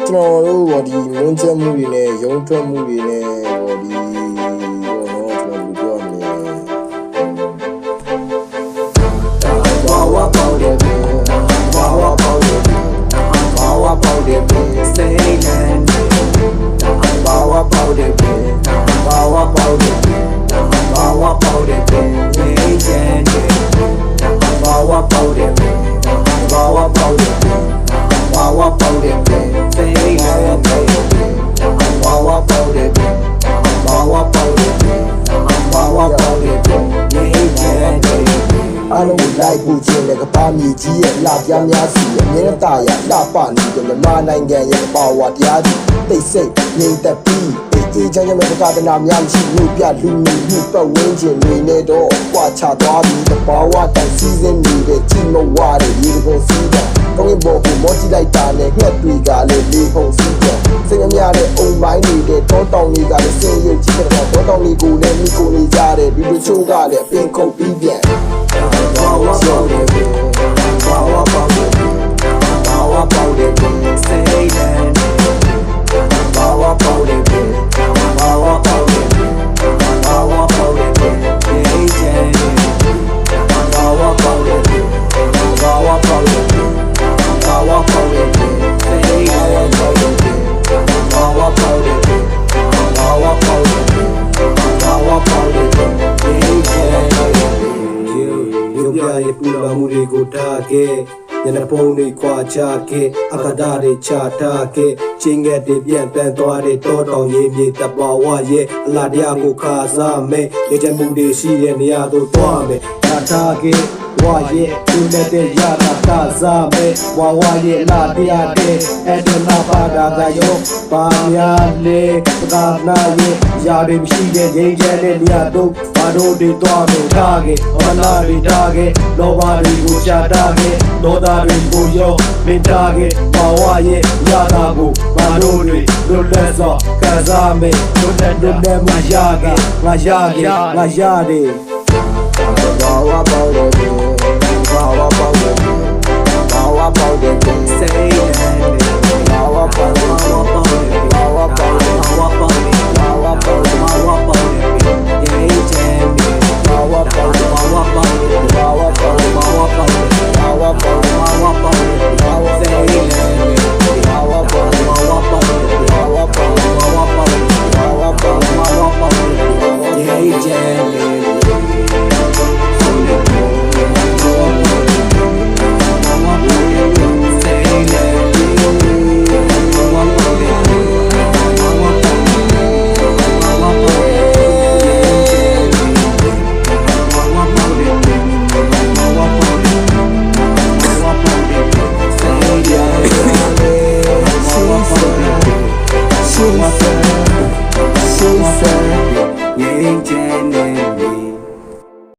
ကျွန်တော်တို့ဒီမွန်းချက်မှုတွေနဲ့ရုံးထွက်မှုတွေနဲ့ဒီတော့ကျွန်တော်ပြောရမယ်ဘာဝပေါက်တယ်ဘာဝပေါက်တယ်ဘာဝပေါက်တယ်စိတ်နဲ့ဘာဝပေါက်တယ်ဘာဝပေါက်တယ်ဘာဝပေါက်တယ်နေချင်တယ်ဘာဝပေါက်တယ်ဘာဝပေါက်တယ်ဘာဝပေါက်တယ်စိတ်နဲ့ဘာဝပေါက်တယ်ဘာဝပေါက်တယ်ဘာဝပေါက်တယ်နေချင်တယ်အားလုံးလိုက်ဖို့ချင်းတဲ့ကပ္ပမြေကြီးရဲ့လှပြားများစီရဲ့အမြဲတမ်းရလှပနေတဲ့မြန်မာနိုင်ငံရဲ့ပါဝါတရားကြီးတိတ်ဆိတ်ငြိမ်သက်ပြီးအေးချမ်းချမ်းမဲ့ကသနာများရှိလို့ပြလူမျိုးပတ်ဝန်းကျင်တွေနဲ့တော့ကြွားချသွားပြီးတဘာဝတိုင်စီးစင်းနေတဲ့ကြီးမဝါတဲ့ရေကုန်စီးတဲ့ကောင်းကင်ဘော်ကိုမော်ကြည့်လိုက်တာနဲ့ငှက်တွေကလည်းလေပုံစီးတဲ့စိတ်မများတဲ့အုံပိုင်းနေတဲ့တောတောင်တွေကလည်းစင်ရုပ်ကြီးတဲ့တောတောင်တွေကိုလည်းမိကိုနေကြတဲ့ဒီလိုချိုးကလည်းပင်ခုတ်ပြီးပြန်ဘာဝပေါက်တယ်ဘာဝပေါက်တယ်ဘာဝပေါက်တယ်စိတ်နဲ့ဘာဝပေါက်တယ်ဘာဝပေါက်တယ်ဘာဝပေါက်တယ်နေချင်ဘာဝပေါက်တယ်ဘာဝပေါက်တယ်ဘာဝပေါက်တယ်စိတ်နဲ့ဘာဝပေါက်တယ်ဘာဝပေါက်တယ်ဘာဝပေါက်တယ်နေချင်ရုပ်ပြရဲ့ပူလောင်မှုတွေကိုထားခဲ့ညနေပုံတွေခွာချခဲ့အခါသားတွေချထားခဲ့ချင်းငယ်တွေပြန်ပန်းသွားတဲ့တောတောင်ရေးမြေတဘာဝရဲ့အလားတရားကိုခါစားမယ်ရေချမှုတွေရှိတဲ့နေရာသို့သွားမယ်ထားခဲ့ဝါရဲ့သူနဲ့တဲ့ရတာကစားမယ်ဝါရဲ့လာတရားတဲ့အဲ့ဒါနာပါတာကရောပါများလေပကနာရဲ့ယာတွေမရှိတဲ့ငြိမ်းချမ်းတဲ့နေရာတို့ဘာတို့တွေသွားမယ်ထားခဲ့ဝါလာတွေထားခဲ့လောဘတွေကိုရှာထားခဲ့ဒေါသတွေကိုရောမင်းထားခဲ့ဝါရဲ့ရတာကိုဘာတို့တွေလွတ်လပ်စွာကစားမယ်လွတ်လပ်မှရခဲ့ငါရခဲ့ငါရတယ်ဘာဝပေါက်တယ်